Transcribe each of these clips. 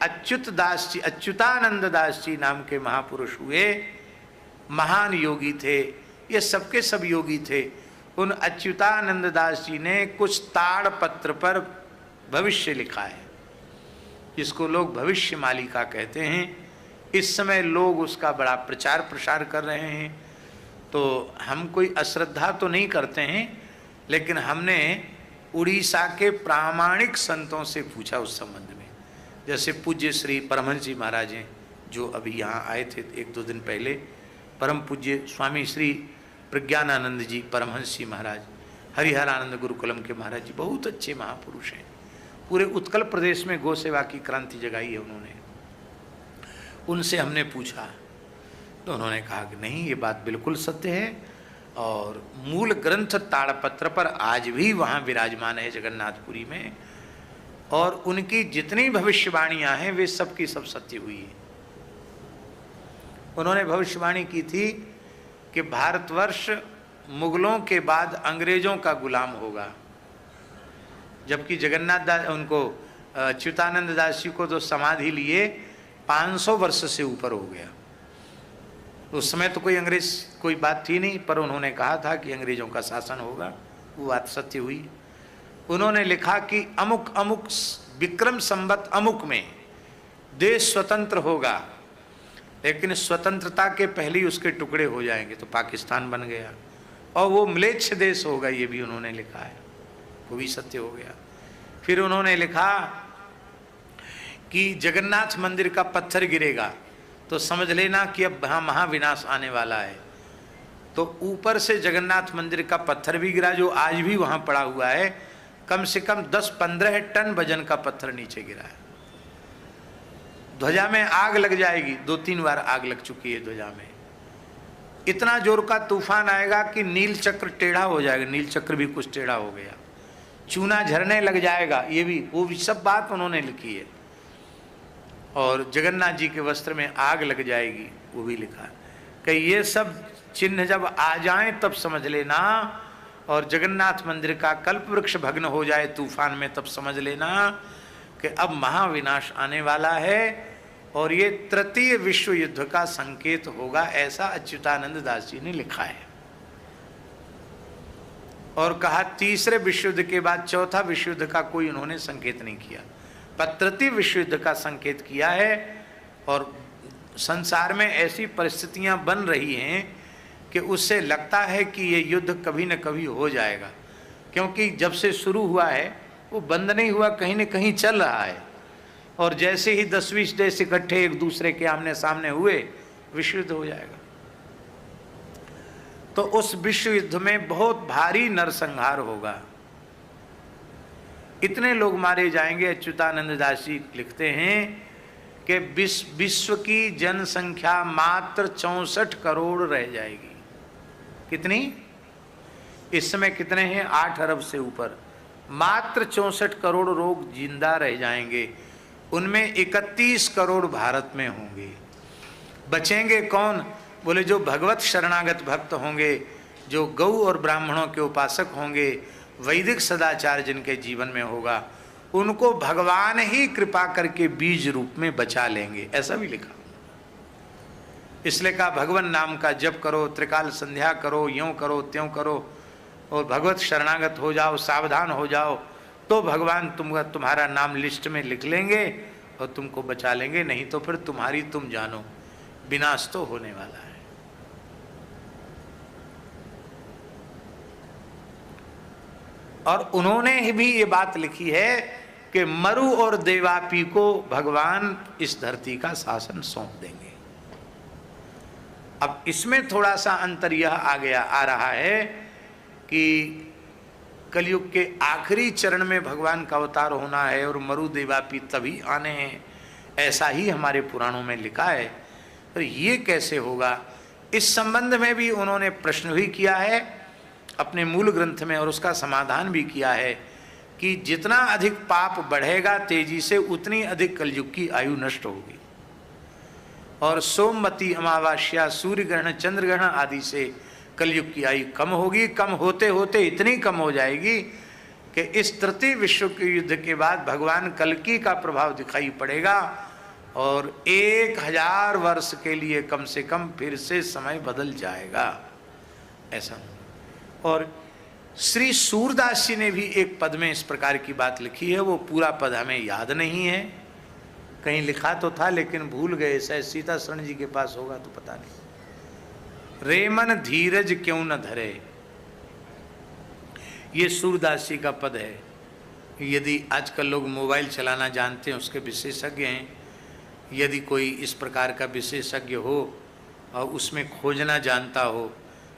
अच्युत दास जी, अच्युतानंद दास जी नाम के महापुरुष हुए, महान योगी थे, ये सबके सब योगी थे। उन अच्युतानंद दास जी ने कुछ ताड़ पत्र पर भविष्य लिखा है, जिसको लोग भविष्य मालिका कहते हैं। इस समय लोग उसका बड़ा प्रचार प्रसार कर रहे हैं। तो हम कोई अश्रद्धा तो नहीं करते हैं, लेकिन हमने उड़ीसा के प्रामाणिक संतों से पूछा उस संबंध में। जैसे पूज्य श्री परमहंस जी महाराज हैं, जो अभी यहाँ आए थे 1-2 दिन पहले, परम पूज्य स्वामी श्री प्रज्ञानानंद जी परमहंस जी महाराज, हरिहरानंद गुरुकुलम के महाराज जी, बहुत अच्छे महापुरुष हैं। पूरे उत्कल प्रदेश में गौ सेवा की क्रांति जगाई है उन्होंने। उनसे हमने पूछा तो उन्होंने कहा कि नहीं, ये बात बिल्कुल सत्य है, और मूल ग्रंथ ताड़पत्र पर आज भी वहाँ विराजमान है जगन्नाथपुरी में, और उनकी जितनी भविष्यवाणियाँ हैं वे सब की सब सत्य हुई है। उन्होंने भविष्यवाणी की थी कि भारतवर्ष मुगलों के बाद अंग्रेजों का गुलाम होगा, जबकि जगन्नाथ दास, उनको अच्युतानंद दास जी को तो समाधि लिए 500 वर्ष से ऊपर हो गया। उस समय तो कोई अंग्रेज कोई बात थी नहीं, पर उन्होंने कहा था कि अंग्रेजों का शासन होगा, वो बात सत्य हुई। उन्होंने लिखा कि अमुक अमुक विक्रम संवत अमुक में देश स्वतंत्र होगा, लेकिन स्वतंत्रता के पहले ही उसके टुकड़े हो जाएंगे, तो पाकिस्तान बन गया, और वो म्लेच्छ देश होगा, ये भी उन्होंने लिखा है, वो भी सत्य हो गया। फिर उन्होंने लिखा कि जगन्नाथ मंदिर का पत्थर गिरेगा तो समझ लेना कि अब वहाँ महाविनाश आने वाला है। तो ऊपर से जगन्नाथ मंदिर का पत्थर भी गिरा, जो आज भी वहाँ पड़ा हुआ है, कम से कम 10-15 टन वजन का पत्थर नीचे गिरा है। ध्वजा में आग लग जाएगी, 2-3 बार आग लग चुकी है ध्वजा में। इतना जोर का तूफान आएगा कि नील चक्र टेढ़ा हो जाएगा, नील चक्र भी कुछ टेढ़ा हो गया, चूना झरने लग जाएगा, ये भी वो भी सब बात उन्होंने लिखी है। और जगन्नाथ जी के वस्त्र में आग लग जाएगी, वो भी लिखा है कि ये सब चिन्ह जब आ जाएं तब समझ लेना, और जगन्नाथ मंदिर का कल्प वृक्ष भग्न हो जाए तूफान में तब समझ लेना कि अब महाविनाश आने वाला है, और ये तृतीय विश्व युद्ध का संकेत होगा, ऐसा अच्युतानंद दास जी ने लिखा है। और कहा तीसरे विश्व युद्ध के बाद चौथा विश्व युद्ध का कोई उन्होंने संकेत नहीं किया, पर तृतीय विश्व युद्ध का संकेत किया है। और संसार में ऐसी परिस्थितियां बन रही हैं कि उससे लगता है कि ये युद्ध कभी न कभी हो जाएगा, क्योंकि जब से शुरू हुआ है वो बंद नहीं हुआ, कहीं न कहीं चल रहा है। और जैसे ही 10-20 देश इकट्ठे एक दूसरे के आमने सामने हुए, विश्व युद्ध हो जाएगा। तो उस विश्व युद्ध में बहुत भारी नरसंहार होगा, इतने लोग मारे जाएंगे। अच्युतानंद दास जी लिखते हैं कि विश्व की जनसंख्या मात्र 64 करोड़ रह जाएगी। कितनी? इस समय कितने हैं? 8 अरब से ऊपर। मात्र 64 करोड़ लोग जिंदा रह जाएंगे, उनमें 31 करोड़ भारत में होंगे। बचेंगे कौन? बोले जो भगवत शरणागत भक्त होंगे, जो गौ और ब्राह्मणों के उपासक होंगे, वैदिक सदाचार जिनके जीवन में होगा, उनको भगवान ही कृपा करके बीज रूप में बचा लेंगे, ऐसा भी लिखा। इसलिए कहा भगवान नाम का जप करो, त्रिकाल संध्या करो, यूं करो त्यों करो, और भगवत शरणागत हो जाओ, सावधान हो जाओ, तो भगवान तुम्हारा नाम लिस्ट में लिख लेंगे और तुमको बचा लेंगे। नहीं तो फिर तुम्हारी तुम जानो, विनाश तो होने वाला है। और उन्होंने भी ये बात लिखी है कि मरु और देवापी को भगवान इस धरती का शासन सौंप देंगे। अब इसमें थोड़ा सा अंतर यह आ रहा है कि कलयुग के आखिरी चरण में भगवान का अवतार होना है और मरु देवापी तभी आने हैं, ऐसा ही हमारे पुराणों में लिखा है। पर ये कैसे होगा, इस संबंध में भी उन्होंने प्रश्न भी किया है अपने मूल ग्रंथ में, और उसका समाधान भी किया है कि जितना अधिक पाप बढ़ेगा तेजी से, उतनी अधिक कलयुग की आयु नष्ट होगी। और सोमवती अमावस्या, सूर्य ग्रहण, चंद्र ग्रहण आदि से कलयुग की आयु कम होगी। कम होते होते इतनी कम हो जाएगी कि इस तृतीय विश्व के युद्ध के बाद भगवान कल्कि का प्रभाव दिखाई पड़ेगा और 1000 वर्ष के लिए कम से कम फिर से समय बदल जाएगा ऐसा। और श्री सूरदास जी ने भी एक पद में इस प्रकार की बात लिखी है, वो पूरा पद हमें याद नहीं है, कहीं लिखा तो था लेकिन भूल गए, शायद सीता शरण जी के पास होगा तो पता नहीं। रे मन धीरज क्यों न धरे, ये सूरदास जी का पद है। यदि आजकल लोग मोबाइल चलाना जानते हैं, उसके विशेषज्ञ हैं, यदि कोई इस प्रकार का विशेषज्ञ हो और उसमें खोजना जानता हो,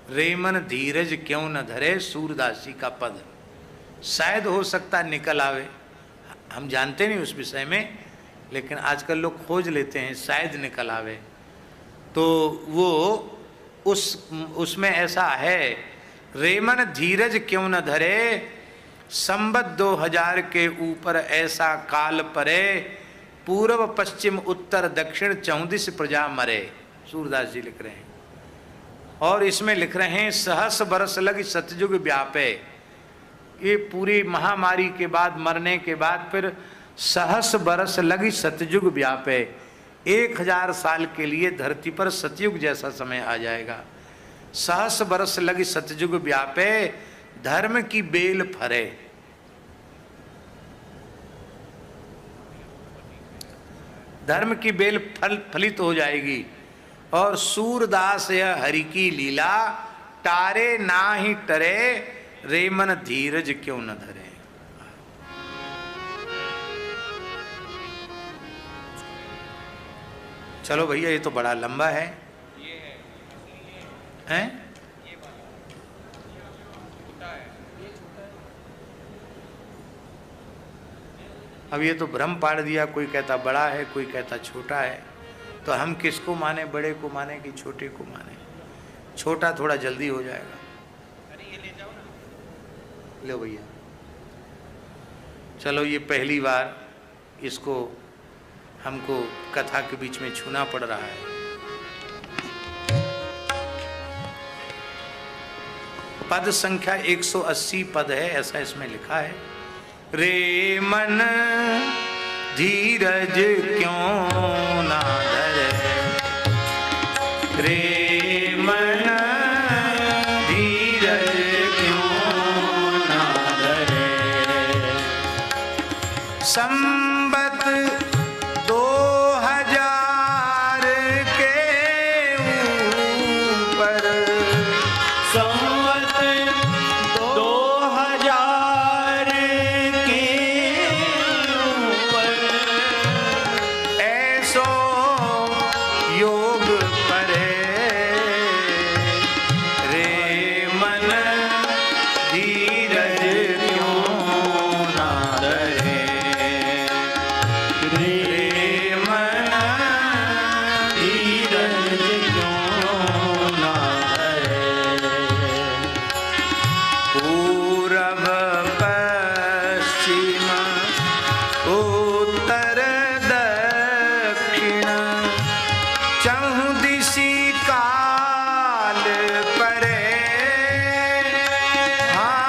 रे मन धीरज क्यों न धरे, सूरदास जी का पद, शायद हो सकता निकल आवे, हम जानते नहीं उस विषय में, लेकिन आजकल लोग खोज लेते हैं, शायद निकल आवे। तो वो उसमें ऐसा है, रे मन धीरज क्यों न धरे, संबत 2000 के ऊपर ऐसा काल परे, पूर्व पश्चिम उत्तर दक्षिण 34 प्रजा मरे, सूरदास जी लिख रहे हैं। और इसमें लिख रहे हैं, सहस बरस लग सतयुग व्यापे, ये पूरी महामारी के बाद, मरने के बाद फिर सहस बरस लगी सतयुग व्यापे, 1000 साल के लिए धरती पर सतयुग जैसा समय आ जाएगा। सहस बरस लगी सतयुग व्यापे, धर्म की बेल फरे, धर्म की बेल फलित हो जाएगी। और सूरदास यह हरि की लीला, टारे ना ही टरे, रे मन धीरज क्यों न धरे। चलो भैया, ये तो बड़ा लंबा है, हैं? अब ये तो भ्रम पाड़ दिया, कोई कहता बड़ा है, कोई कहता छोटा है, तो हम किसको माने, बड़े को माने कि छोटे को माने? छोटा थोड़ा जल्दी हो जाएगा। अरे ये ले जाओ ना, लो भैया। चलो, ये पहली बार इसको हमको कथा के बीच में छूना पड़ रहा है। पद संख्या 180 पद है, ऐसा इसमें लिखा है। रे मन धीरज क्यों ना धरे, रे मन धीरज क्यों ना धरे, संबत 2000 के ऊपर, संबत 2000 के ऊपर, ऐसो योग परे, रे मन धीरज क्यों ना धरे, रे मन धीरज क्यों ना धरे। पूरब पश्चिम उत्तर दक्षिण, चहुँ दिशि काल परे, हाँ,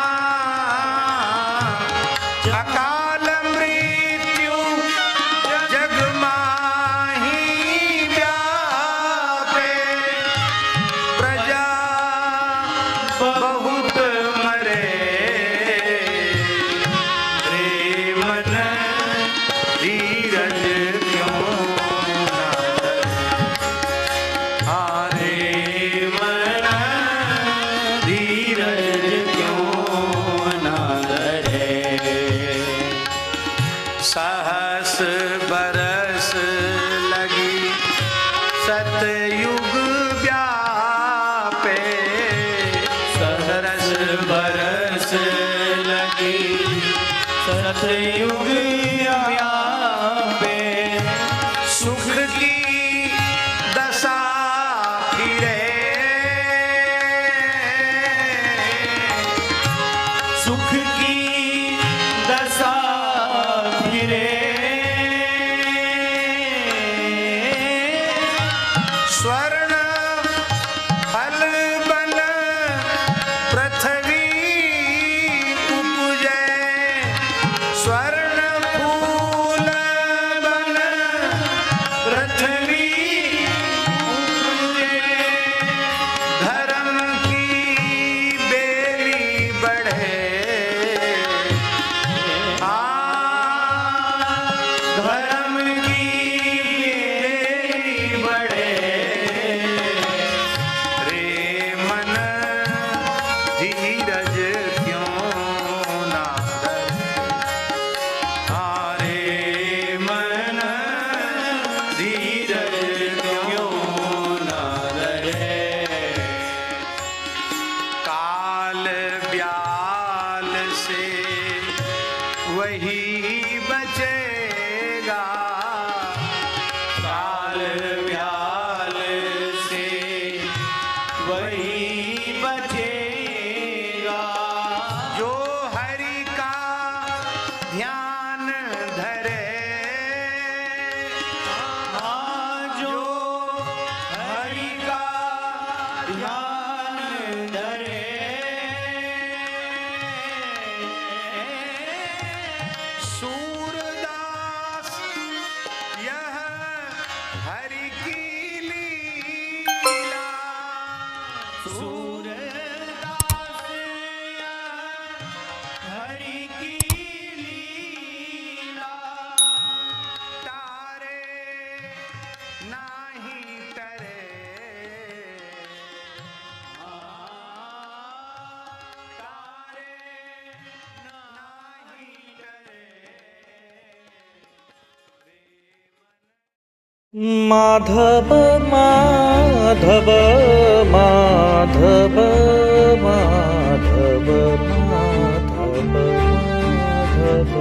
अकाल मृत्यु जग माही व्यापे, प्रजा बहुत मरे, रे मन धीरज क्यों ना धरे, हाँ, रे मन धीरज क्यों ना धरे। सहस बरस लगी सतयुग व्यापे, सहस बरस लगी सतयुग व्यापे, सुख की दशा फिरे, सुख की दशा फिरे, स्वर्ण फल बन पृथ्वी उपजे, स्वर्ण वही बचेगा। काल व्याल से वही बचेगा। जो हरि का ध्यान धरे, हाँ जो हरि का ध्यान धरे, सूरदास यह हरि की लीला। सूरदास यह हरि की लीला। तारे नाही तरे, तारे नाही तरे। माधव माधव माधव माधव माधव माधव